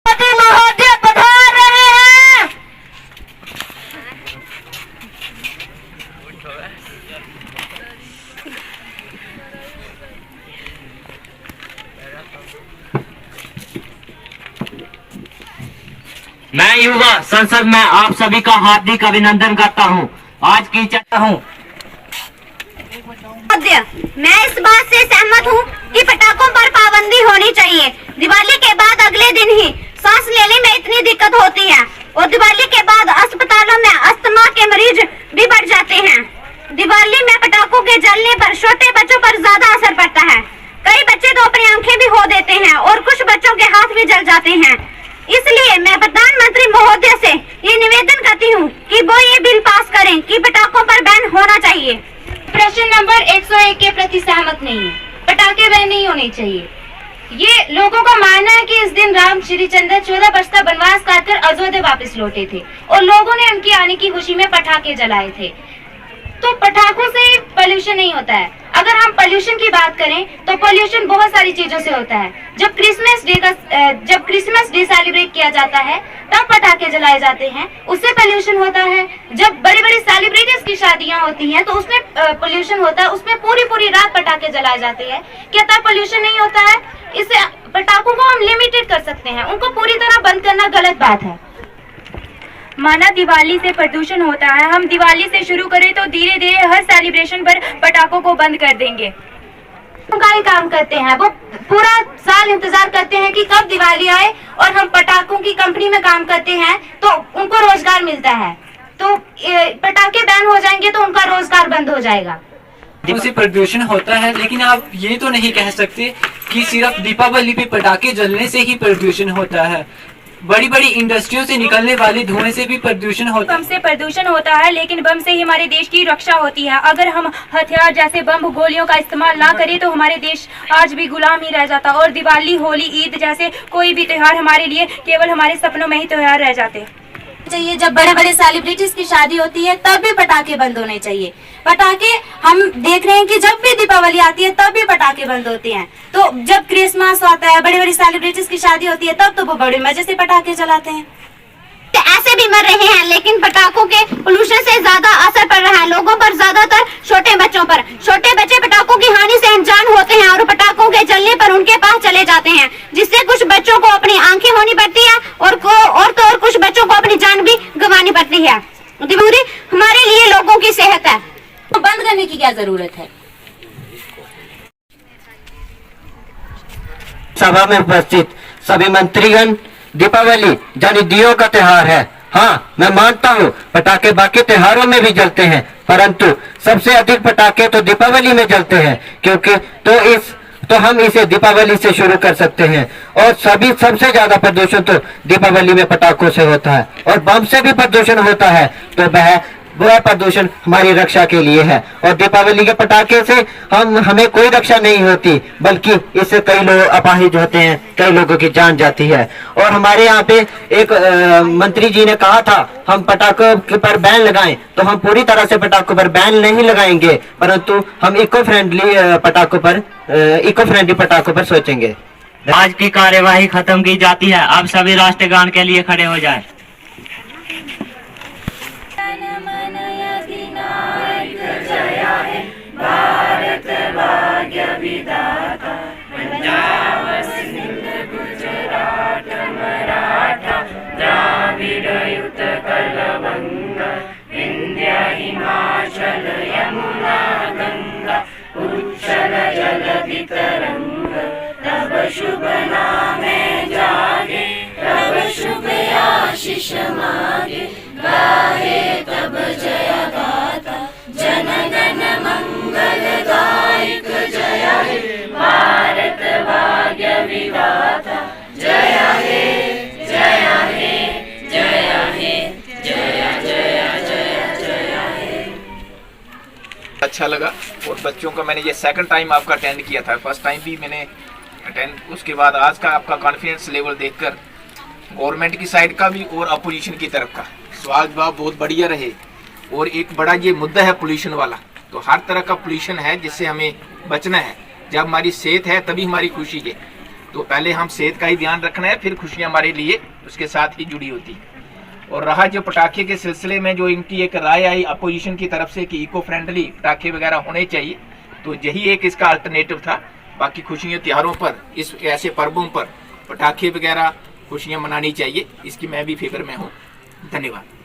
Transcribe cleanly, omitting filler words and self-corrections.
महोदय पधार रहे हैं। मैं युवा संसद में आप सभी का हार्दिक अभिनंदन करता हूं। आज की चर्चा हूं। मैं इस बात से सहमत हूँ कि पटाखों पर पाबंदी होनी चाहिए। दिवाली के बाद अगले दिन ही सांस लेने में इतनी दिक्कत होती है और दिवाली के बाद अस्पतालों में अस्थमा के मरीज भी बढ़ जाते हैं। दिवाली में पटाखों के जलने पर छोटे बच्चों पर ज्यादा असर पड़ता है। कई बच्चे तो अपनी आंखें भी खो देते हैं और कुछ बच्चों के हाथ भी जल जाते हैं। इसलिए मैं प्रधानमंत्री महोदय से ये निवेदन करती हूँ कि वो ये बिल पास करें कि पटाखों पर बैन होना चाहिए। प्रश्न नंबर 101 के प्रति सहमत नहीं है। पटाखे बैन नहीं होने चाहिए। ये लोगों का मानना है कि इस दिन राम श्री चंद्र 14 वर्ष का वनवास काटकर अयोध्या वापस लौटे थे और लोगों ने उनकी आने की खुशी में पटाखे जलाए थे। तो पटाखों से पोल्यूशन नहीं होता है। अगर हम पोल्यूशन की बात करें तो पोल्यूशन बहुत सारी चीजों से होता है। जब क्रिसमस डे सेलिब्रेट किया जाता है तब पटाखे जलाए जाते हैं, उससे पोल्यूशन होता है। जब बड़ी बड़ी सेलिब्रिटीज की शादियां होती हैं तो उसमें पोल्यूशन होता है, उसमें पूरी रात पटाखे जलाए जाते हैं। क्या तब पोल्यूशन नहीं होता है? इससे पटाखों को हम लिमिटेड कर सकते हैं, उनको पूरी तरह बंद करना गलत बात है। माना दिवाली से प्रदूषण होता है, हम दिवाली से शुरू करें तो धीरे धीरे हर सेलिब्रेशन पर पटाखों को बंद कर देंगे। का ही काम करते हैं, वो पूरा साल इंतजार करते हैं कि कब दिवाली आए और हम पटाखों की कंपनी में काम करते हैं तो उनको रोजगार मिलता है। तो पटाखे बैन हो जाएंगे तो उनका रोजगार बंद हो जाएगा। से प्रदूषण होता है, लेकिन आप ये तो नहीं कह सकते कि सिर्फ दीपावली पे पटाखे जलने से ही प्रदूषण होता है। बड़ी बड़ी इंडस्ट्रियों से निकलने वाले धुएं से भी प्रदूषण होता है। बम से प्रदूषण होता है, लेकिन बम से ही हमारे देश की रक्षा होती है। अगर हम हथियार जैसे बम गोलियों का इस्तेमाल ना करें तो हमारे देश आज भी गुलाम ही रह जाता और दिवाली, होली, ईद जैसे कोई भी त्योहार हमारे लिए केवल हमारे सपनों में ही त्योहार रह जाते चाहिए। जब बड़े बड़े सेलिब्रिटीज की शादी होती है तब भी पटाखे बंद होने चाहिए। पटाखे हम देख रहे हैं कि जब भी दीपावली आती है तब भी पटाखे बंद होते हैं। तो जब क्रिसमस आता है, बड़ी बड़ी सेलिब्रिटीज की शादी होती है तब तो वो बड़े मजे से पटाखे चलाते हैं। ऐसे भी मर रहे हैं, लेकिन पटाखों के पोल्यूशन से ज्यादा असर पड़ रहा है लोगों पर, ज्यादातर छोटे बच्चों पर। छोटे बच्चे पटाखों की हानि से अनजान होते हैं और पटाखों के जलने पर उनके पास चले जाते हैं, जिससे कुछ बच्चों को अपनी आंखें होनी पड़ती है और कुछ बच्चों को अपनी जान भी गंवानी पड़ती है। दिवाली हमारे लिए लोगों की सेहत है, तो बंद करने की क्या जरूरत है? सभा में उपस्थित सभी मंत्रीगण, दीपावली यानी दियों का त्योहार है। हाँ, मैं मानता हूँ पटाखे बाकी त्योहारों में भी जलते हैं, परंतु सबसे अधिक पटाखे तो दीपावली में जलते हैं, क्योंकि तो हम इसे दीपावली से शुरू कर सकते हैं। और सबसे ज्यादा प्रदूषण तो दीपावली में पटाखों से होता है और बम से भी प्रदूषण होता है, तो वह प्रदूषण हमारी रक्षा के लिए है। और दीपावली के पटाखे से हमें कोई रक्षा नहीं होती, बल्कि इससे कई लोग अपाहिज होते हैं, कई लोगों की जान जाती है। और हमारे यहाँ पे एक मंत्री जी ने कहा था हम पटाखों पर बैन लगाएं, तो हम पूरी तरह से पटाखों पर बैन नहीं लगाएंगे, परंतु हम इको फ्रेंडली पटाखों पर सोचेंगे। आज की कार्यवाही खत्म की जाती है। अब सभी राष्ट्रगान के लिए खड़े हो जाएं। भारत भाग्य विधाता, पंजाब सिंध गुजरात मराठा, द्राविड़ उत्कल बंगा, विंध्य हिमाचल यमुना गंगा, उच्छल जलधि तरंग, तब शुभ नामे जागे, तब शुभ आशीष मागे, गाहे तब जय गाथा, जन गण मंगलदायक जय हे, भारत भाग्य विधाता, जय हे जय हे जय हे, जय जय जय जय हे। अच्छा लगा। और बच्चों का मैंने ये सेकंड टाइम आपका अटेंड किया था, फर्स्ट टाइम भी मैंने अटेंड, उसके बाद आज का आपका कॉन्फिडेंस लेवल देखकर गवर्नमेंट की साइड का भी और अपोजिशन की तरफ का सवाल जवाब बहुत बढ़िया रहे। और एक बड़ा ये मुद्दा है पोल्यूशन वाला, तो हर तरह का पोल्यूशन है जिससे हमें बचना है। जब हमारी सेहत है तभी हमारी खुशी है। तो पहले हम सेहत का ही ध्यान रखना है, फिर खुशियाँ हमारे लिए उसके साथ ही जुड़ी होती है। और रहा जो पटाखे के सिलसिले में जो इनकी एक राय आई अपोजिशन की तरफ से कि इको फ्रेंडली पटाखे वगैरह होने चाहिए, तो यही एक इसका अल्टरनेटिव था। बाकी खुशियों त्योहारों पर, इस ऐसे पर्वों पर पटाखे वगैरह खुशियाँ मनानी चाहिए, इसकी मैं भी फेवर में हूँ। धन्यवाद।